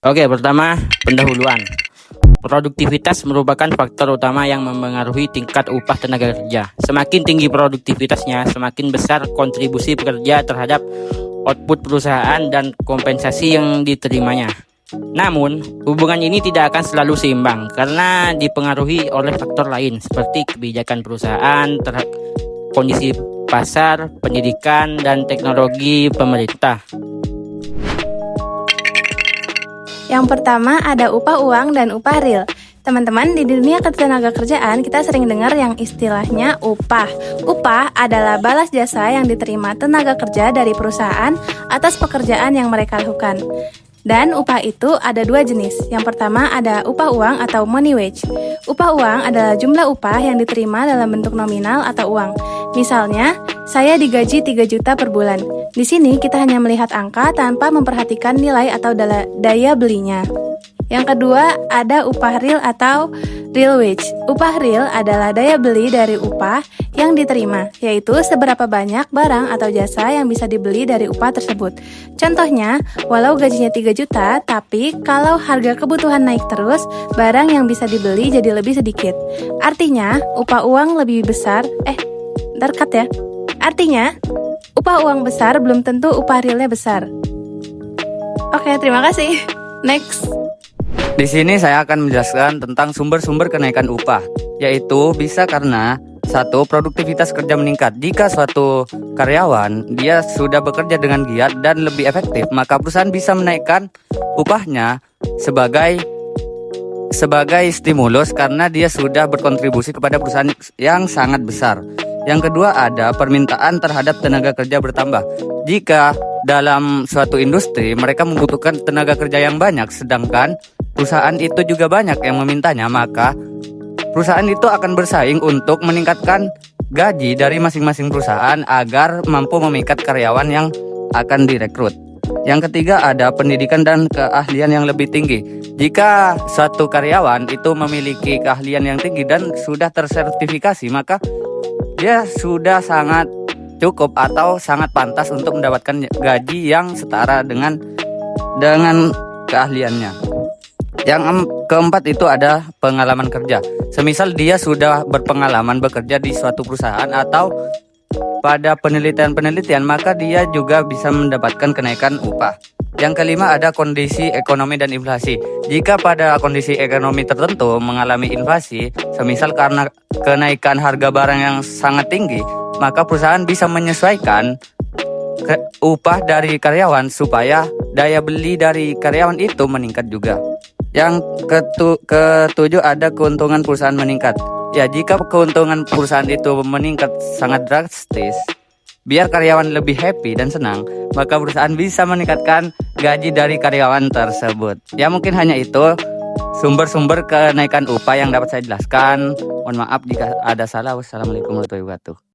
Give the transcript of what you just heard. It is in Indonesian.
Oke, pertama pendahuluan. Produktivitas merupakan faktor utama yang mempengaruhi tingkat upah tenaga kerja. Semakin tinggi produktivitasnya, semakin besar kontribusi pekerja terhadap output perusahaan dan kompensasi yang diterimanya. Namun, hubungan ini tidak akan selalu seimbang karena dipengaruhi oleh faktor lain seperti kebijakan perusahaan, kondisi pasar, pendidikan, dan teknologi pemerintah. Yang pertama ada upah uang dan upah real. Teman-teman, di dunia ketenaga kerjaan kita sering dengar yang istilahnya upah. Upah adalah balas jasa yang diterima tenaga kerja dari perusahaan atas pekerjaan yang mereka lakukan. Dan upah itu ada dua jenis. Yang pertama ada upah uang atau money wage. Upah uang adalah jumlah upah yang diterima dalam bentuk nominal atau uang. Misalnya, saya digaji 3 juta per bulan. Di sini kita hanya melihat angka tanpa memperhatikan nilai atau daya belinya. Yang kedua, ada upah real atau real wage. Upah real adalah daya beli dari upah yang diterima, yaitu seberapa banyak barang atau jasa yang bisa dibeli dari upah tersebut. Contohnya, walau gajinya 3 juta, tapi kalau harga kebutuhan naik terus, barang yang bisa dibeli jadi lebih sedikit. Artinya, upah uang lebih besar, Artinya, upah uang besar belum tentu upah realnya besar. Oke, terima kasih. Next. Di sini saya akan menjelaskan tentang sumber-sumber kenaikan upah, yaitu bisa karena satu, produktivitas kerja meningkat. Jika suatu karyawan dia sudah bekerja dengan giat dan lebih efektif, maka perusahaan bisa menaikkan upahnya sebagai stimulus karena dia sudah berkontribusi kepada perusahaan yang sangat besar. Yang kedua ada permintaan terhadap tenaga kerja bertambah. Jika dalam suatu industri mereka membutuhkan tenaga kerja yang banyak, sedangkan perusahaan itu juga banyak yang memintanya, maka perusahaan itu akan bersaing untuk meningkatkan gaji dari masing-masing perusahaan agar mampu memikat karyawan yang akan direkrut. Yang ketiga ada pendidikan dan keahlian yang lebih tinggi. Jika suatu karyawan itu memiliki keahlian yang tinggi dan sudah tersertifikasi, maka dia sudah sangat cukup atau sangat pantas untuk mendapatkan gaji yang setara dengan keahliannya. Yang keempat itu ada pengalaman kerja. Semisal dia sudah berpengalaman bekerja di suatu perusahaan atau pada penelitian-penelitian, maka dia juga bisa mendapatkan kenaikan upah. Yang kelima ada kondisi ekonomi dan inflasi. Jika pada kondisi ekonomi tertentu mengalami inflasi, semisal karena kenaikan harga barang yang sangat tinggi, maka perusahaan bisa menyesuaikan upah dari karyawan supaya daya beli dari karyawan itu meningkat juga. Yang ketujuh ada keuntungan perusahaan meningkat. Ya, jika keuntungan perusahaan itu meningkat sangat drastis, biar karyawan lebih happy dan senang, maka perusahaan bisa meningkatkan gaji dari karyawan tersebut. Ya, mungkin hanya itu sumber-sumber kenaikan upah yang dapat saya jelaskan. Mohon maaf jika ada salah. Wassalamualaikum warahmatullahi wabarakatuh.